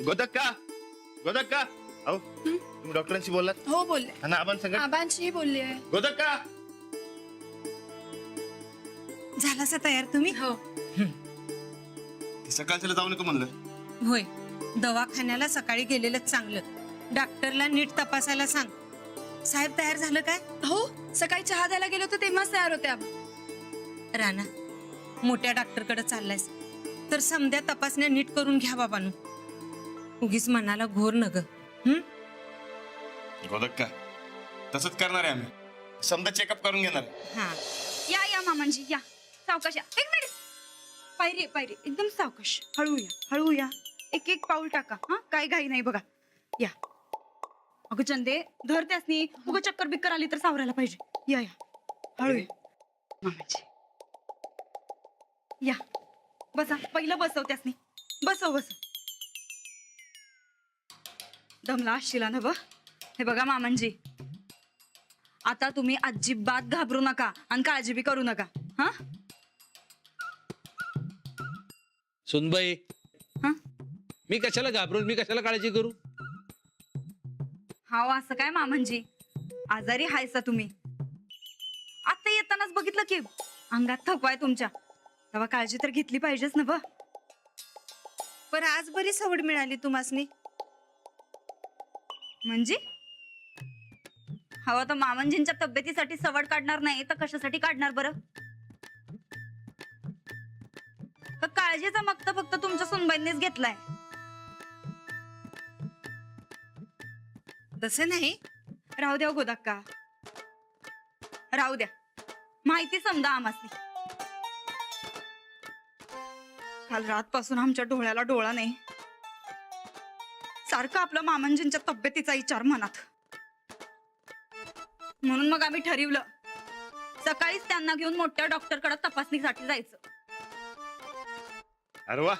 गोदक्का गोदक्का अहो तुम्ही डॉक्टरांशी बोललात हो बोलले. आणि आपण सगळं आबांशीही बोलली आहे. गोदक्का झालासा तयार तुम्ही? हो. सकाळच्याला जाऊ नको म्हणलं. होय, दवाखान्याला सकाळी गेलेलं चांगलं. डॉक्टरला नीट तपासायला सांग. साहेब तयार झालं काय? हो सकाळी चहा द्यायला गेलो होतो तेव्हाच तयार होते आबा. राणा, मोठ्या डॉक्टरकडे चाललायस तर समध्या तपासण्या नीट करून घ्या बाबांनो. उगीच मनाला घोर न ग. गोदक्का तसंच करणार आहे आम्ही. समजा चेकअप करून घेणार. हा या या मामांजी या. सावकाश या. एक मिनिट. पायरी पायरी एकदम सावकाश. हळू या हळू या. एक एक पाऊल टाका. हा काय घाई नाही बघा. या. अगं चंदे धर त्यासनी. उगा चक्कर बिक्कर आली तर सावरायला पाहिजे. या या हळू या मामाजी. या बसा. पहिलं बसव त्यासनी. बसव बसव. दमला असशीला ना ब. हे बघा मामांजी, आता तुम्ही अजिबात घाबरू नका आणि काळजी बी करू नका. हा सुनबाई, हा? मी कशाला घाबरून, मी कशाला काळजी करू? हाव असं काय मामांजी, आजारी हायसा तुम्ही. आता येतानाच बघितलं की अंगात थकवा आहे तुमच्या. तेव्हा काळजी तर घेतली पाहिजेच ना ब. पण आज बरी सवड मिळाली तुम्हासनी. म्हणजे हवं तर मामांजींच्या तब्येतीसाठी सवड काढणार नाही तर कशासाठी काढणार बरं? का काळजीचा मक्त फक्त तुमच्या सुनबाईंनीच घेतलाय? तसं नाही. राहू द्या गोदाक्का, राहू द्या. माहिती समजा आम्हासनी. काल रातपासून आमच्या डोळ्याला डोळा नाही. सारखं आपलं मामांजींच्या तब्येतीचा विचार मनात. म्हणून मग आम्ही ठरवलं सकाळीच त्यांना घेऊन मोठ्या डॉक्टरकडे तपासणीसाठी जायचं. अरे वा,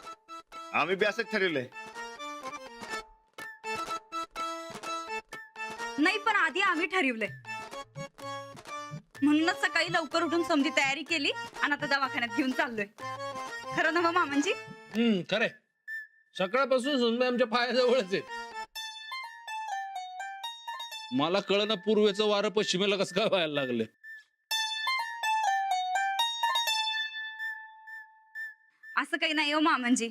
आम्ही बी असंच ठरवलंय. नाही पण आधी आम्ही ठरवलंय. म्हणूनच सकाळी लवकर उठून समधी तयारी केली आणि आता दवाखान्यात घेऊन चाललोय. खरं ना मामांजी? खरंय. सकाळपासून सुनबाई आमच्या पायाजवळच आहे. मला कळना पूर्वेचं वारं पश्चिमेला कसं काय व्हायला लागलं. असं काही नाही हो मामांजी.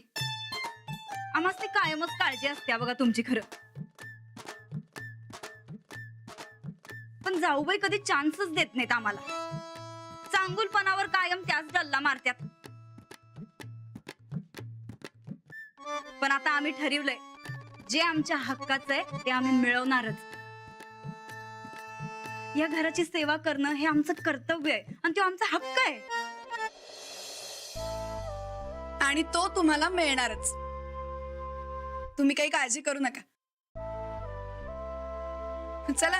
आम्हाला कायमच काळजी असते बघा तुमची. खरं पण जाऊबाई कधी चान्सच देत नाहीत आम्हाला. चांगुलपणावर कायम त्याच डल्ला मारत्यात. पण आता आम्ही ठरवलंय जे आमच्या हक्काचं आहे ते आम्ही मिळवणारच. या घराची सेवा करणं हे आमचं कर्तव्य आहे आणि तो आमचा हक्क आहे. आणि तो तुम्हाला मिळणारच. तुम्ही काही काळजी करू नका. चला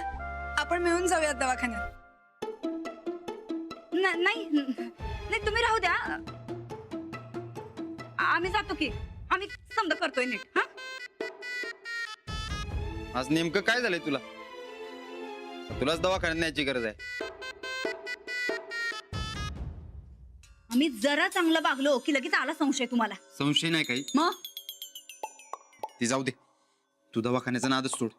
आपण मिळून जाऊयात दवाखान्यात. नाही नाही तुम्ही राहू द्या. आम्ही जातो की. आम्ही समजा करतोय नीट. हा आज नेमकं काय झालंय तुला? तुलाच दवाखान्यात न्यायची गरज आहे. आम्ही जरा चांगलं वागलो की लगेच आला संशय तुम्हाला. संशय नाही काही. मग ती जाऊ दे. तू दवाखान्याचा नादच सोड.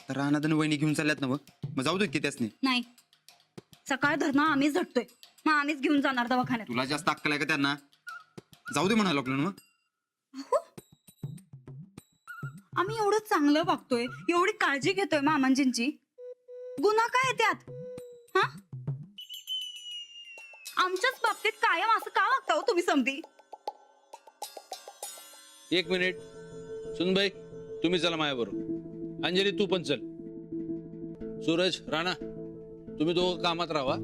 तर रानादन वहिनी घेऊन चालल्यात ना मग जाऊ दे की त्यासनी. नाही, सकाळ धरणं आम्हीच झटतोय. मग आम्हीच घेऊन जाणार दवाखान्यात. तुला जास्त अक्कल आहे का त्यांना? जाऊ दे म्हणायला लागलो ना मग. आम्ही एवढं चांगलं वागतोय, एवढी काळजी घेतोय मामांजींची. गुन्हा काय आहे त्यात? हा आमच्याच बाबतीत कायम असं का वागता हो तुम्ही समधी? एक मिनिट. सुनबाई, तुम्ही चला माझ्याबरोबर. अंजली तू पण चल. सूरज, राणा, तुम्ही दोघं कामात राहा.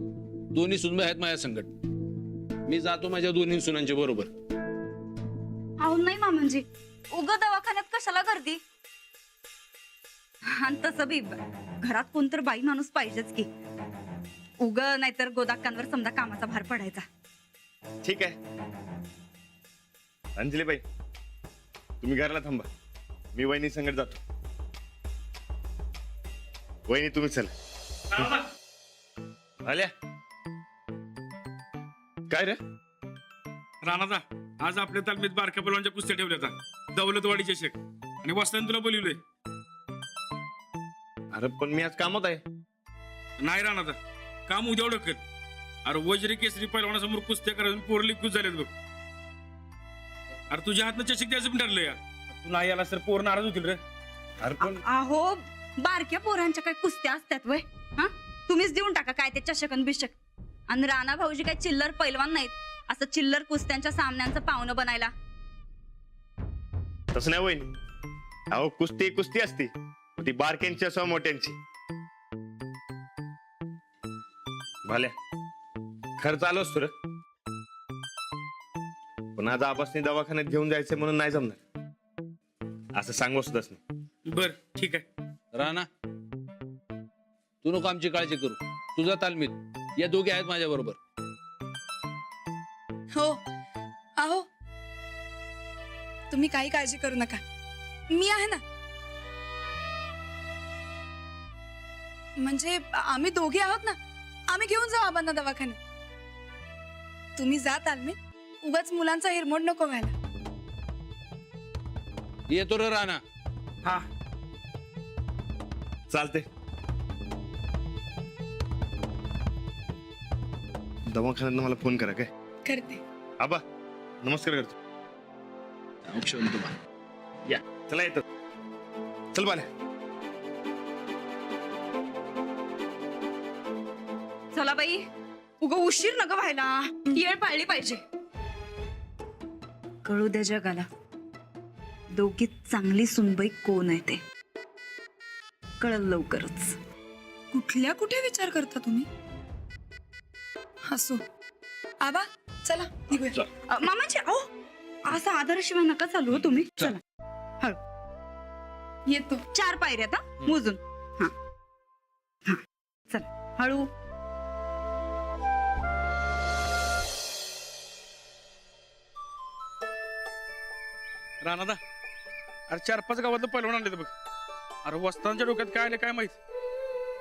दोन्ही सुनबाई आहेत माझ्या संकट. मी जातो माझ्या दोन्ही सुनांच्या बरोबर. अहो नाही मामांजी, उगा दवाखान्यात कशाला गर्दी? आणि तसं बी घरात कोणतर बाई माणूस पाहिजेच की. उग नाहीतर गोदाक्कांवर समजा कामाचा भार पडायचा. ठीक आहे अंजलीबाई, तुम्ही घराला थांबा. मी वहिनी संगत जातो. वहिनी तुम्ही चला. आल्या काय रे? राणादा, आज आपल्या तालमीत बारक्या पलवानच्या कुस्त्या ठेवल्या. दौलतवाडी चषक आणि वस्ताने तुला बोलवलंय. अरे पण मी आज कामात आहे. नाही राहणार काम उद्या ढकल. अरे वज्री केसरी पैलवानासमोर कुस्त्या करायला पोरली खुश झालेत बघ. अरे तुझ्या हातनं चषक द्यायचं पण ठरलं या. तू नाही आला सर पोर नाराज होतील रे. अरे पण अहो बारक्या पोरांच्या काय कुस्त्या असतात वय हा तुम्हीच देऊन टाका काय ते चषक आणि बिषक. आणि राणा भाऊजी काय चिल्लर पैलवान नाहीत असं चिल्लर कुस्त्यांच्या सामन्यांचं पावणं बनायला. तसं नाही वहिनी. अहो कुस्ती कुस्ती असते, ती बारक्यांची असो मोठ्यांची. भाल्या खर्च आलो असतो रे, पण आज आबासनी दवाखान्यात घेऊन जायचं म्हणून नाही जमणार. असं सांगू सुद्धाच नाही. बर ठीक आहे. राणा तू नको आमची काळजी करू. तुझा तालमीत या दोघे आहेत माझ्या बरोबर. हो अहो तुम्ही काही काळजी करू नका, मी आहे ना. म्हणजे आम्ही दोघे आहोत ना, आम्ही घेऊन जाऊ आबांना दवाखान्यात. तुम्ही जा तालमीत, उगाच मुलांचा हिरमोड नको व्हायला. येतो रे राणा. हा चालते. दवाखान्यात मला फोन करा काय. करते. आबा नमस्कार करतो. या चला येतो. चल बाल्या. चला बाई उगा उशीर नका व्हायला, येळ पाळली पाहिजे. कळू द्या जगाला दोघीत चांगली सुनबाई कोण आहे ते. कळलं लवकरच. कुठल्या कुठे विचार करता तुम्ही. हसू. आबा चला निघूया. मामाची अहो असा आदर्शिवाय नका चालू हो तुम्ही. चला हळू. येतो. 4 पायऱ्यात हा मोजून. हा हा चला हळू. राणादा अरे 4-5 गावातलं पैलवान आणले बघ. अरे वस्तांच्या डोक्यात काय आले काय माहित.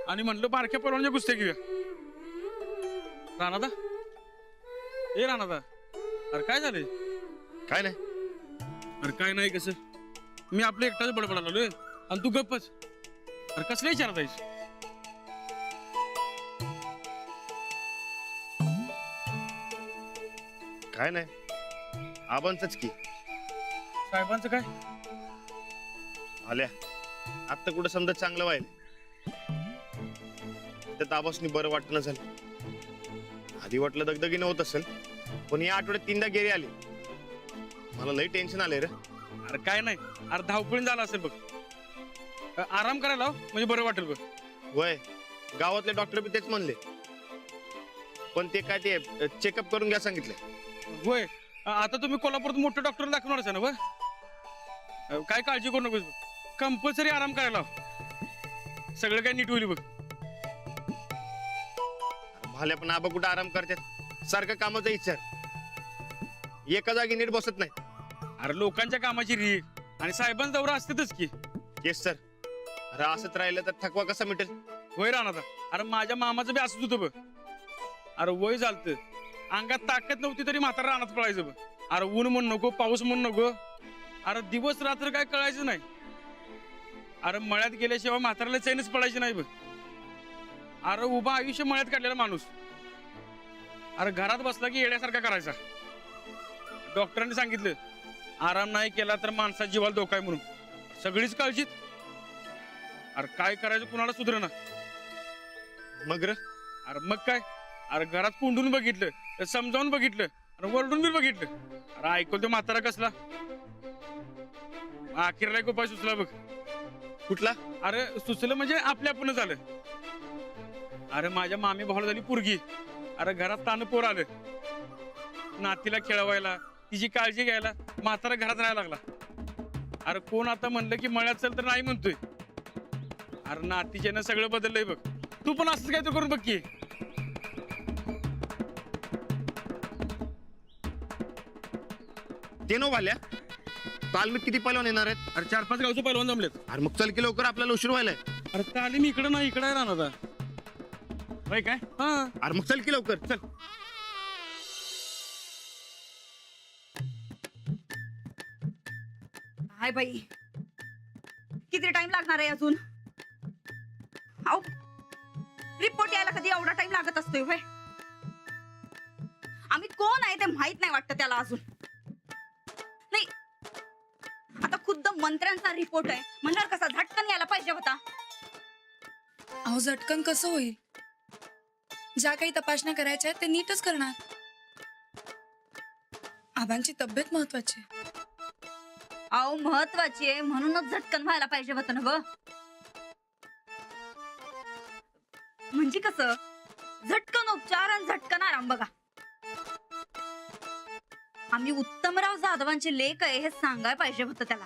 आणि म्हणलं बारक्या पैलवानच्या कुस्त्या घेऊया. राणादा ए राणादा अरे काय झालंय. काय नाही. अरे काय नाही कसं मी आपलं एकटाच बडबडायला आलोय आणि तू गप्पच. अरे कसल्या विचारत आहेस. काय नाही आबांचंच की. साहेबांचं काय. आल्या आता कुठं समजा चांगलं व्हायला. त्यात आबासनी बरं वाटणं झालं. आधी वाटलं दगदगी नव्हत असेल, पण या आठवड्यात 3दा गेरी आली. मला लई टेन्शन आले रे. अरे काय नाही. अरे धावपळीन झाला असेल बघ. आराम करायला लाव, म्हणजे बरं वाटेल बघ. वय गावातले डॉक्टर बी तेच म्हणले, पण ते काय ते चेकअप करून घ्या सांगितले. होय आता तुम्ही कोल्हापुरात मोठं डॉक्टर दाखवणारच आहे ना. बघ काय काळजी करू नकोस. कंपल्सरी आराम करायला लाव. सगळं काय नीट होईल बघ. भाल्या पण आबा कुठं आराम करतात. सारखं कामाचा विचार, एका जागी नीट बसत नाही. अरे लोकांच्या कामाची रीग आणि साहेबांचा दौरा असतातच की. Yes sir. अरे असंच राहिलं तर थकवा कसा मिटेल. होय राहणार. अरे माझ्या मामाचं बी असंच होतं बघ. अरे वय झालत, अंगात ताकद नव्हती तरी म्हातारा रानात पळायचं बघ. अरे ऊन म्हण नको, पाऊस म्हण नको. अरे दिवस रात्र काय कळायचं नाही. अरे मळ्यात गेल्याशिवाय म्हाताऱ्याला चैनच पडायची नाही बघ. अरे उभा आयुष्य मळ्यात काढलेला माणूस. अरे घरात बसला की येड्यासारखा करायचा. डॉक्टरांनी सांगितलं आराम नाही केला तर माणसाच्या जीवाला धोका आहे म्हणून. सगळीच काळजीत. अरे काय करायचं कुणाला सुधरना. मग र अरे मग काय. अरे घरात कोंडून बघितलं, समजावून बघितलं, अरे वरडून बी बघितलं. अरे ऐकून तो म्हातारा कसला. अखेरला एक उपाय सुचला बघ. कुठला. अरे सुचलं म्हणजे आपल्या आपण झालं. अरे माझ्या मामी भावाला झाली पोरगी. अरे घरात ताण पोर आलं. नातीला खेळवायला, तिची काळजी घ्यायला म्हातारा घरात राहायला लागला. अरे कोण आता म्हणलं की मळ्यात चल तर नाही म्हणतोय. अरे नातीच्यानं सगळं बदललंय बघ. तू पण असंच काय तर करून बघ की. ते नो भाल्या तालमीत किती पैलवान येणार आहेत. अरे 4-5 गावचे पैलवान जमलेत. अरे मग चल की लवकर, आपल्याला उशीर व्हायलाय. अरे तालीम इकडं नाही, इकडं आहे राहणार. होय काय. हा अरे मग चल की लवकर चल. हाय बाई, किती टाइम लागणार आहे अजून? अहो, रिपोर्ट यायला कधी एवढा टाइम लागत असतोय व्हय? आम्ही कोण आहे ते माहित नाही वाटतं त्याला अजून. नाही, आता खुद्द मंत्र्यांचा रिपोर्ट आहे म्हणणार कसा झटकन यायला पाहिजे होता. अहो झटकन कसं होईल? ज्या काही तपासण्या करायच्या आहेत ते नीटच करणार. आबांची तब्येत महत्वाची आहे. अहो महत्वाची आहे म्हणूनच झटकन व्हायला पाहिजे होतं ना ग. म्हणजे कसं, झटकन उपचार आणि झटकन आराम. बघा, आम्ही उत्तमराव जाधवांची लेक आहे हे सांगायला पाहिजे होतं त्याला.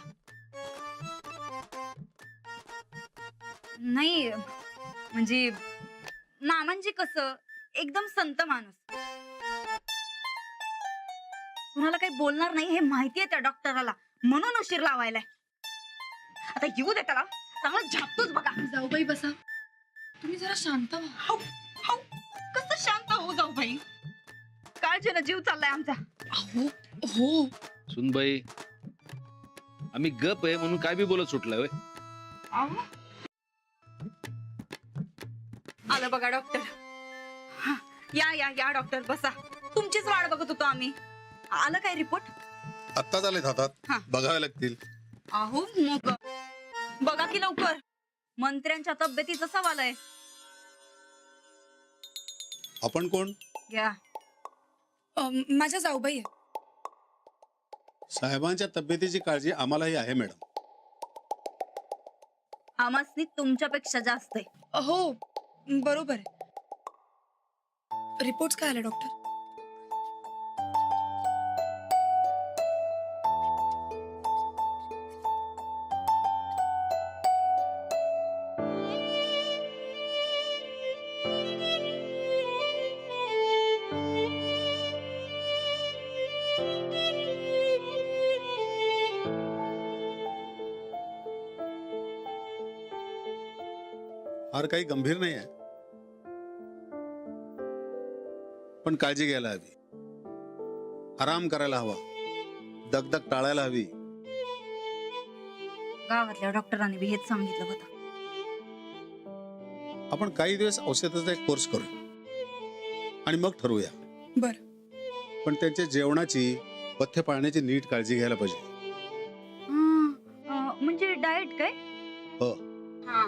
नाही म्हणजे मामांजी कसं एकदम संत माणूस, कुणाला काही बोलणार नाही हे माहितीये त्या डॉक्टराला, म्हणून उशीर लावायलाय. आता येऊ दे त्याला, चांगलं झापतोच बघा. जाऊ बाई बसा, तुम्ही जरा शांत व्हा. हाऊ, हाऊ, कसं शांत हो जाऊ बाई, काळजीनं जीव चाललाय आमचा. अहो हो, सुनबाई, आम्ही गप आहे म्हणून काय बी बोलत सुटलाय होय? अहो. आलं बघा डॉक्टर. हा, या या या डॉक्टर बसा, तुमचीच वाट बघत होतो आम्ही. आलं काय रिपोर्ट? आत्ताच आलेत हातात, हा. बघावे लागतील. अहो मग बघा की लवकर, मंत्र्यांच्या तब्येतीचा सवाल आहे. आपण कोण? या माझ्या जाऊबाई आहे. साहेबांच्या तब्येतीची काळजी आम्हालाही आहे मॅडम. आमासनी तुमच्यापेक्षा जास्त आहे. हो बरोबर आहे. रिपोर्ट्स काय आले डॉक्टर? फार काही गंभीर नाही आहे, पण काळजी घ्यायला हवी, आराम करायला हवा, दगदग टाळायला हवी. गावातल्या डॉक्टरांनी बी हेच सांगितलं होतं. आपण काही दिवस औषधाचा एक कोर्स करू आणि मग ठरवूया. बर, पण त्यांच्या जेवणाची, पथ्य पाळण्याची नीट काळजी घ्यायला पाहिजे. म्हणजे डाएट काय? हो. हा,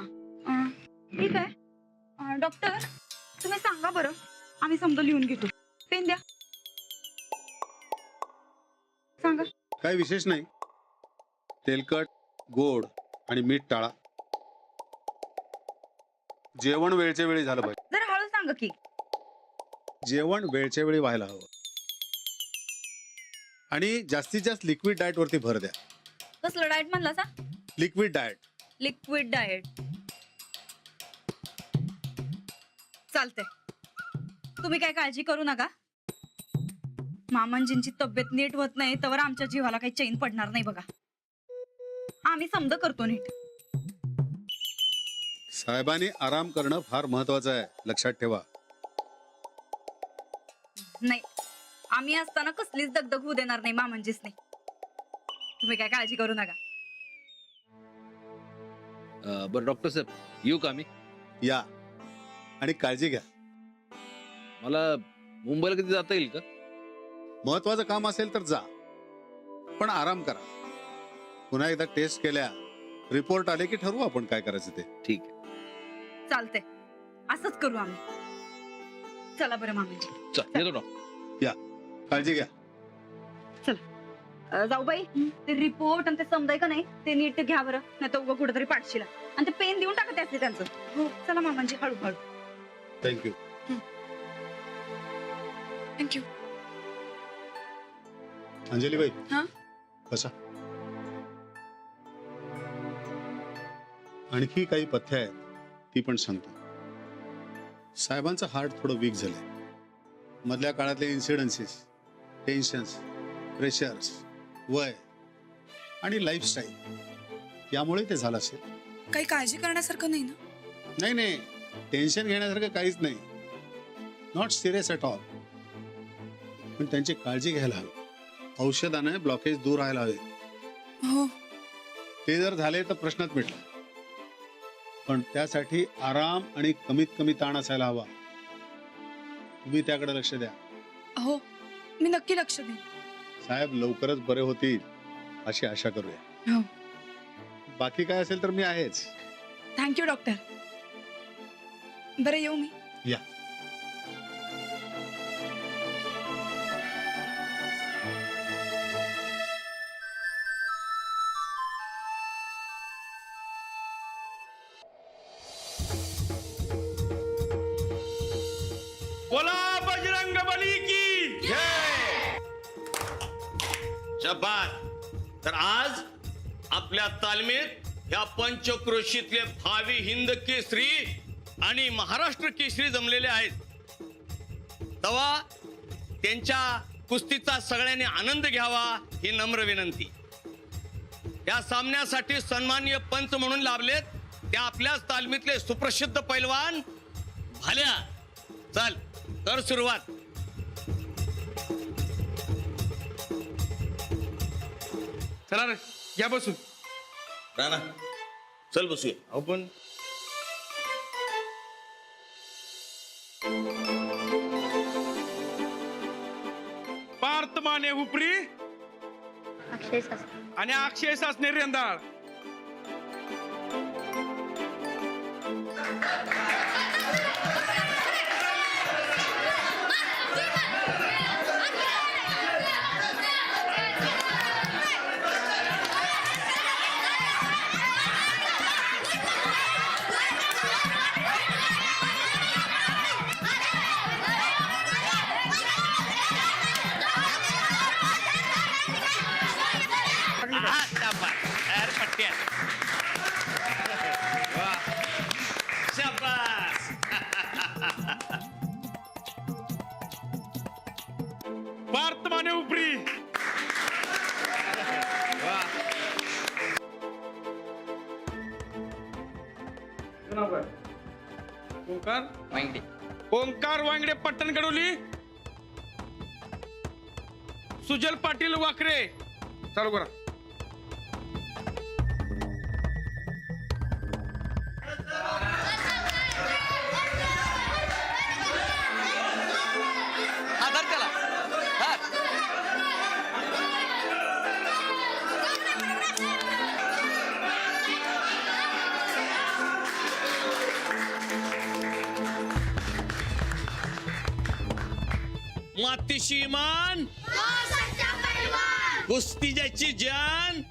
ठीक आहे. डॉक्टर तुम्ही सांगा बरं, आम्ही समजा लिहून घेतो. पेन द्या, सांगा. काही विशेष नाही, तेलकट, गोड आणि मीठ टाळा. जेवण वेळच्या वेळी झालं पाहिजे. जरा हळू सांगा की. जेवण वेळच्या वेळी व्हायला हवं आणि जास्तीत जास्त लिक्विड डाएट वरती भर द्या. कसलं डाएट म्हणला सा? Liquid diet. लिक्विड डाएट चालतंय. तुम्ही काय काळजी करू नका. मामांजींची तब्येत नीट होत नाही तर आमच्या जीवाला काही चैन पडणार नाही बघा. आम्ही समज करतो नीट. साहेबांनी आराम करणं फार महत्वाचं आहे, लक्षात ठेवा. नाही, आम्ही असताना कसलीच दगदग होऊ देणार नाही मामांजीच नाही. तुम्ही काय काळजी करू नका. बरं डॉक्टर साहेब, येऊ का आम्ही? या आणि काळजी घ्या. मला मुंबईला कधी जाता येईल का? महत्वाचं काम असेल तर जा, पण आराम करा. पुन्हा एकदा टेस्ट केल्या, रिपोर्ट आले की ठरवू आपण काय करायचं ते. ठीक आहे, चालतंय, असंच करू आम्ही. चला बरं मामांजी. चल येतो डॉक्टर. काळजी घ्या. जाऊ बाई, ते रिपोर्ट आणि ते समजाय का नाही ते नीट घ्या बरं, नाही तर उगा कुठेतरी पाठशीला. आणि ते पेन देऊन टाकत असते त्यांचं. हो चला मामांजी, हळूहळू. थँक्यू. थँक्यू. अंजलीबाई, हा? बसा. आणखी काही पथ्य आहेत ती पण सांगतो. साहेबांचं हार्ट थोडं वीक झालंय. मधल्या काळातले इन्सिडन्सेस, टेन्शन्स, प्रेशर्स, वय आणि लाईफस्टाईल यामुळे ते झालं असेल. काही काळजी करण्यासारखं नाही ना? नाही नाही, टेन्शन घेण्यासारखं काहीच नाही. Not serious at all. पण त्यांची काळजी घ्यायला हवी. औषधाने ब्लॉकेज दूर राहायला हवे. हो. ते जर झाले तर प्रश्नच मिटला. पण त्यासाठी आराम आणि कमीत कमी ताण असायला हवा. तुम्ही त्याकडे लक्ष द्या. हो, मी नक्की लक्ष देईन. साहेब लवकरच बरे होतील अशी आशा करूया. हो. बाकी काय असेल तर मी आहेच. Thank you doctor. बरं येऊ मी. या. बोला बजरंग बली की शब्बास. तर आज आपल्या तालमीत ह्या पंचक्रोशीतले भावी हिंद केसरी आणि महाराष्ट्र केसरी जमलेले आहेत. तेव्हा त्यांच्या कुस्तीचा सगळ्यांनी आनंद घ्यावा ही नम्र विनंती. या सामन्यासाठी सन्माननीय पंच म्हणून लाभलेत ते आपल्याच तालमीतले सुप्रसिद्ध पैलवान भाल्या. चल कर सुरुवात. चला रे या बसून. राणा चल बसूया आपण. पार्थ माने हुपरी आणि अक्षय सासने रेंदाळ. पार्थ माने हुपरी. ओंकार वांगडे. ओंकार वांगडे पट्टण कडोली. सुजल पाटील वाकरे. चालू करा. मातीशी इमान, कुस्ती ज्याची जान.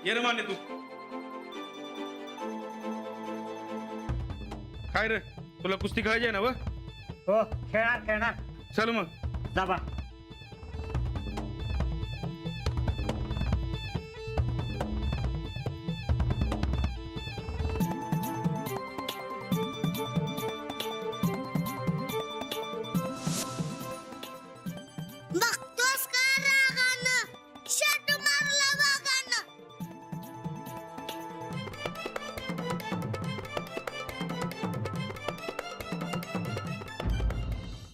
ये रे माने तू. काय रे तुला कुस्ती खेळायची आहे ना? हो खेळणार खेळणार. चल मग. जा बा.